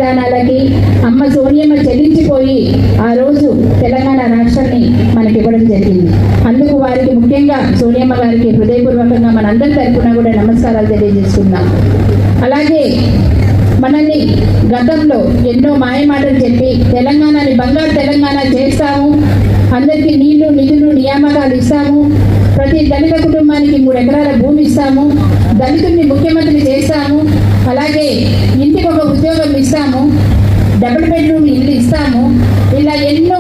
విధానాలకి అమ్మ సోనియమ్మ చెల్లించిపోయి ఆ రోజు తెలంగాణ రాష్ట్రాన్ని మనకి ఇవ్వడం జరిగింది. అందుకు వారికి ముఖ్యంగా సోనియమ్మ గారికి హృదయపూర్వకంగా మనందరి తరఫున కూడా నమస్కారాలు తెలియజేస్తున్నాం. అలాగే మనల్ని గతంలో ఎన్నో మాయమాటలు చెప్పి తెలంగాణని బంగారు తెలంగాణ చేస్తాము, అందరికీ నీళ్లు నిధులు నియామకాలు ఇస్తాము, ప్రతి దళిత కుటుంబానికి 3 ఎకరాల భూమి ఇస్తాము, దళితుల్ని ముఖ్యమంత్రి చేస్తాము, అలాగే ఇంటికి ఒక ఉద్యోగం ఇస్తాము, డబుల్ బెడ్రూమ్ ఇల్లు ఇస్తాము, ఇలా ఎన్నో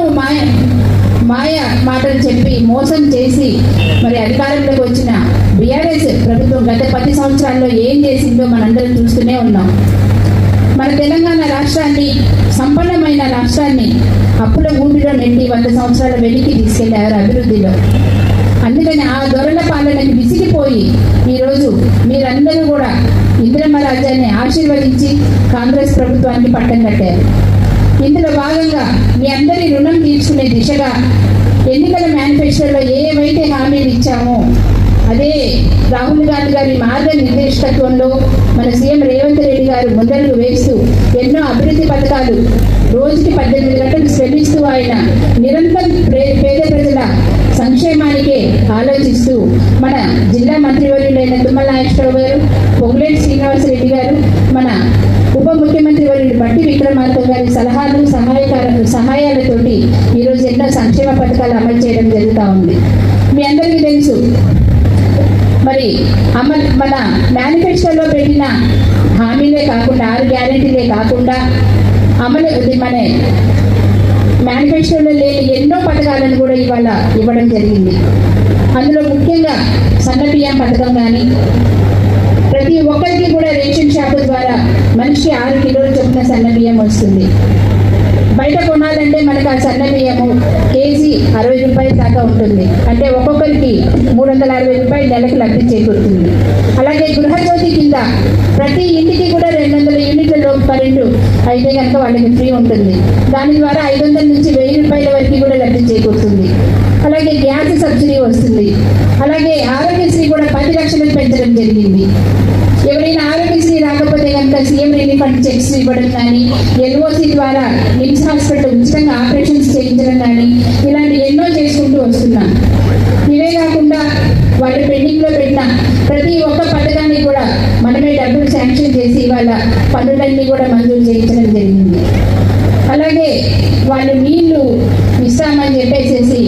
మాయ మాటలు చెప్పి మోసం చేసి మరి అధికారంలోకి వచ్చిన బీఆర్ఎస్ ప్రభుత్వం గత 10 సంవత్సరాల్లో ఏం చేసిందో మనందరం చూస్తూనే ఉన్నాం. మన తెలంగాణ రాష్ట్రాన్ని, సంపన్నమైన రాష్ట్రాన్ని అప్పుల ఊపిలో నెట్టి 100 సంవత్సరాల వెనక్కి తీసుకెళ్లారు అభివృద్ధిలో. అందుకని ఆ దొరల పాలనకి విసిగిపోయి ఈరోజు మీరందరూ కూడా ఇందిరమ్మ రాజ్యాన్ని ఆశీర్వదించి కాంగ్రెస్ ప్రభుత్వానికి పట్టం కట్టారు. ఇందులో భాగంగా మీ అందరి రుణం తీర్చుకునే దిశగా ఎన్నికల మేనిఫెస్టోలో ఏవైతే హామీలు ఇచ్చామో అదే రాహుల్ గాంధీ గారి మార్గనిర్దేశకత్వంలో మన సీఎం రేవంత్ రెడ్డి గారు ముందడుగు వేస్తూ ఎన్నో అభివృద్ధి పథకాలు రోజుకి 18 గంటలు శ్రమిస్తూ ఆయన నిరంతరం పేద ప్రజల సంక్షేమానికే ఆలోచిస్తూ మన జిల్లా మంత్రివర్యులైన తుమ్మల నాగేశ్వరరావు గారు, పొంగులేటి శ్రీనివాసరెడ్డి గారు, మన ఉప ముఖ్యమంత్రి వర్యులు బట్టి విక్రమార్క గారి సలహాలు సహాయాలతోటి ఈరోజు ఎన్నో సంక్షేమ పథకాలు అమలు చేయడం జరుగుతూ ఉంది. మీ అందరికీ తెలుసు మరి మన మేనిఫెస్టోలో పెట్టిన హామీలే కాకుండా 6 గ్యారెంటీలే కాకుండా మన మేనిఫెస్టోలో లేని ఎన్నో పథకాలను కూడా ఇవాళ ఇవ్వడం జరిగింది. అందులో ముఖ్యంగా సన్న బియ్యం పథకం కానీ, ప్రతి ఒక్కరికి కూడా రేషన్ షాపు ద్వారా మనిషికి 6 కిలోల చొప్పున సన్న బియ్యం వస్తుంది. బయట కొనాలంటే మనకు ఆ సన్న బియ్యము కేజీ 60 రూపాయల దాకా ఉంటుంది. అంటే ఒక్కొక్కరికి 360 రూపాయలు నెలకు లబ్ధి చేకూరుతుంది. అలాగే గృహజ్యోతి కింద ప్రతి ఇంటికి కూడా 200 యూనిట్ల కరెంటు అయితే కనుక వాళ్ళకి ఫ్రీ ఉంటుంది. దాని ద్వారా 500 నుంచి 1000 రూపాయల వరకు కూడా లబ్ధి చేకూరుతుంది. అలాగే గ్యాస్ సబ్సిడీ వస్తుంది. అలాగే ఆరోగ్యశ్రీ కూడా 10 లక్షలకు పెంచడం జరిగింది. ఎవరైనా ఆరోగ్యశ్రీ రాకపోతే కనుక సీఎం రిలీఫ్ ఫండ్ చెక్స్ ఇవ్వడం కానీ, ఎల్ఓసి ద్వారా నిమ్స్ హాస్పిటల్ ఉచితంగా ఆపరేషన్స్ చేయించడం కానీ, ఇలాంటి ఎన్నో చేసుకుంటూ వస్తున్నాం. ఇవే కాకుండా వాళ్ళు పెండింగ్లో పెట్టిన ప్రతి ఒక్క పథకాన్ని కూడా మనమే డబ్బులు శాంక్షన్ చేసి వాళ్ళ పనులన్నీ కూడా మంజూరు చేయించడం జరిగింది. అలాగే వాళ్ళు నీళ్లు ఇస్తామని చెప్పేసి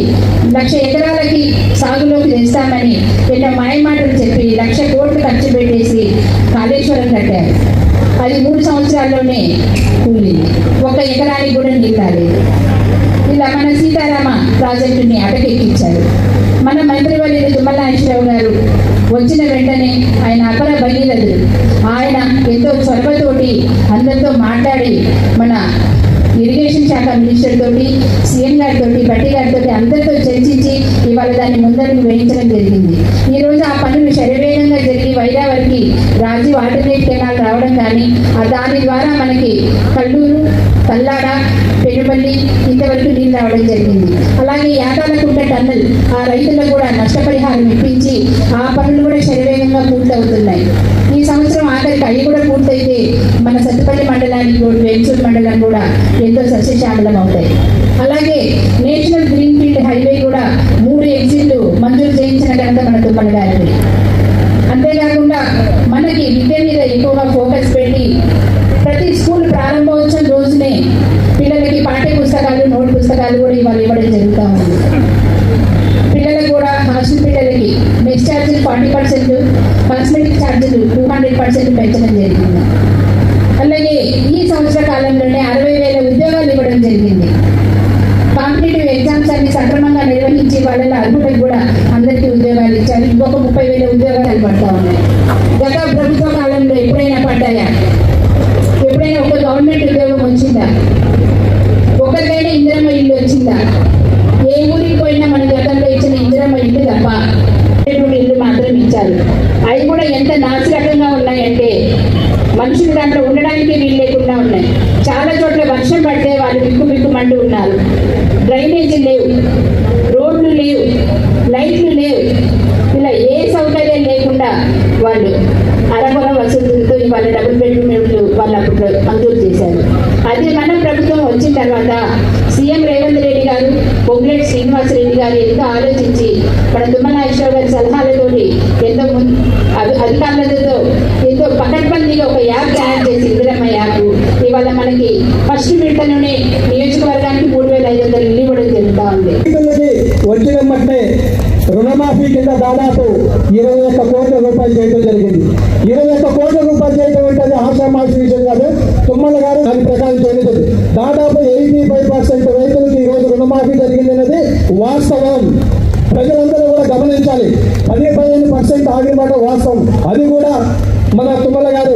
1,00,000 ఎకరాలకి సాగులోకి తెస్తామని ఎన్నో మాయమాటలు చెప్పి 1,00,000 కోట్లు ఖర్చు పెట్టేసి కాళేశ్వరం కట్టారు. అది 3 సంవత్సరాల్లోనే కూలింది. 1 ఎకరానికి కూడా నీళ్ళు రాలేదు. ఇలా మన సీతారామ ప్రాజెక్టుని అటకెక్కించారు. మన మంత్రివర్యులు తుమ్మల నాగేశ్వరరావు గారు వచ్చిన వెంటనే ఆయన అపర భగీరథుడు. ఆయన ఎంతో చొరవతోటి అందరితో మాట్లాడి మన ఇరిగేషన్ శాఖ మినిస్టర్ తోటి, సీఎం గారితో, బట్టి గారితో అందరితో చర్చించి ఇవాళ దాన్ని ముందడుగు వేయించడం జరిగింది. ఈరోజు ఆ పనులు శరవేగంగా జరిగి వైరావరికి రాజీవ్ ఆల్టర్నేట్ కెనాల్ రావడం కానీ, దాని ద్వారా మనకి కల్లూరు, తల్లాడ, పెనుపల్లి ఇంతవరకు నీళ్ళు రావడం జరిగింది. అలాగే యాదాలకుంట టన్నల్ ఆ రైతులకు కూడా నష్టపరిహారం ఇప్పించి ఆ పనులు కూడా శరవేగంగా పూర్తవుతున్నాయి. ఈ సంవత్సరం ఆఖరికి అవి కూడా పూర్తయితే మన సత్తుపల్లి మండలానికి, వేంచూరు మండలం కూడా ఎంతో సస్యశ్యామలం అవుతాయి. అలాగే నేషనల్ గ్రీన్ ఫీల్డ్ హైవే కూడా 3 ఎగ్జిట్లు మంజూరు చేయించిన ఘనత మన తుమ్మల గారిది. అంతేకాకుండా మనకి విద్య మీద ఎక్కువగా ఫోకస్ పెట్టి ప్రతి స్కూల్ ప్రారంభోత్సవం రోజునే పిల్లలకి పాఠ్య పుస్తకాలు, నోట్ పుస్తకాలు కూడా ఇవాళ ఇవ్వడం జరుగుతూ ఉంది. పిల్లలకు కూడా హాస్టల్ పిల్లలకి మెస్ ఛార్జీలు 40%, కాస్మెటిక్ ఛార్జీలు 200% పెంచడం జరిగింది. అలాగే ఈ సంవత్సర కాలంలోనే 60,000 ఉద్యోగాలు ఇవ్వడం జరిగింది. కాంపిటేటివ్ ఎగ్జామ్స్ అన్ని సక్రమంగా నిర్వహించి వాళ్ళలో అర్హులకు కూడా అందరికీ ఉద్యోగాలు ఇచ్చారు. ఇంకొక 30,000 ఉద్యోగాలు పడతా ఉన్నాయి. గత ప్రభుత్వ కాలంలో ఎప్పుడైనా పడ్డాయా? ఎప్పుడైనా ఒక గవర్నమెంట్ ఉద్యోగం వచ్చిందా? ఒకరికైనా ఇందిరమ్మ ఇల్లు వచ్చిందా? ఏ ఊరికి పోయినా మన గతంలో ఇచ్చిన ఇందిరమ్మ ఇల్లు తప్ప ఇల్లు మాత్రం ఇచ్చారు. అవి కూడా ఎంత నాసిరకంగా ఉన్నాయంటే మనుషులు దాంట్లో ఉండడానికి వీలు లేకుండా ఉన్నాయి. చాలా చోట్ల వర్షం పడితే వాళ్ళు బిక్కుమంటూ ఉన్నారు. డ్రైనేజీ లేవు, రోడ్లు లేవు, లైట్లు లేవు. ఇలా ఏ సౌకర్యం లేకుండా వాళ్ళు అరకొర వసతులతో వాళ్ళ డబుల్ బెడ్రూమ్ వాళ్ళు అప్పుడు మంజూరు చేశారు. అది మన ప్రభుత్వం వచ్చిన తర్వాత సీఎం రేవంత్ రెడ్డి గారు, పొంగులేటి శ్రీనివాసరెడ్డి గారు ఎంతో ఆలోచించి మన తుమ్మల నాగేశ్వరరావు గారి సలహాలతోటి ఎంతో అధికారులతో ఎంతో పకడ్బందీగా ఒక యాప్ తయారు చేసి ఇందిరమ్మ యాప్ ఇవాళ మనకి ఫస్ట్ విడతలోనే నియోజకవర్గానికి 3,500 ఇల్లు ఇవ్వడం జరుగుతూ ఉంది. వచ్చిన మట్టే రుణమాఫీ కింద దాదాపు 21 కోట్ల రూపాయలు చేయడం జరిగింది. 21 కోట్ల రూపాయలు చేయడం అంటే ఆశామాషి విషయం కాదు. తుమ్మల గారు దాని ప్రకారం చేయలేదు. దాదాపు 85% రైతులకు ఈ రోజు రుణమాఫీ జరిగింది అనేది వాస్తవం. ప్రజలందరూ కూడా గమనించాలి. 15% ఆగిన మాట వాస్తవం. అది కూడా మన తుమ్మల గారు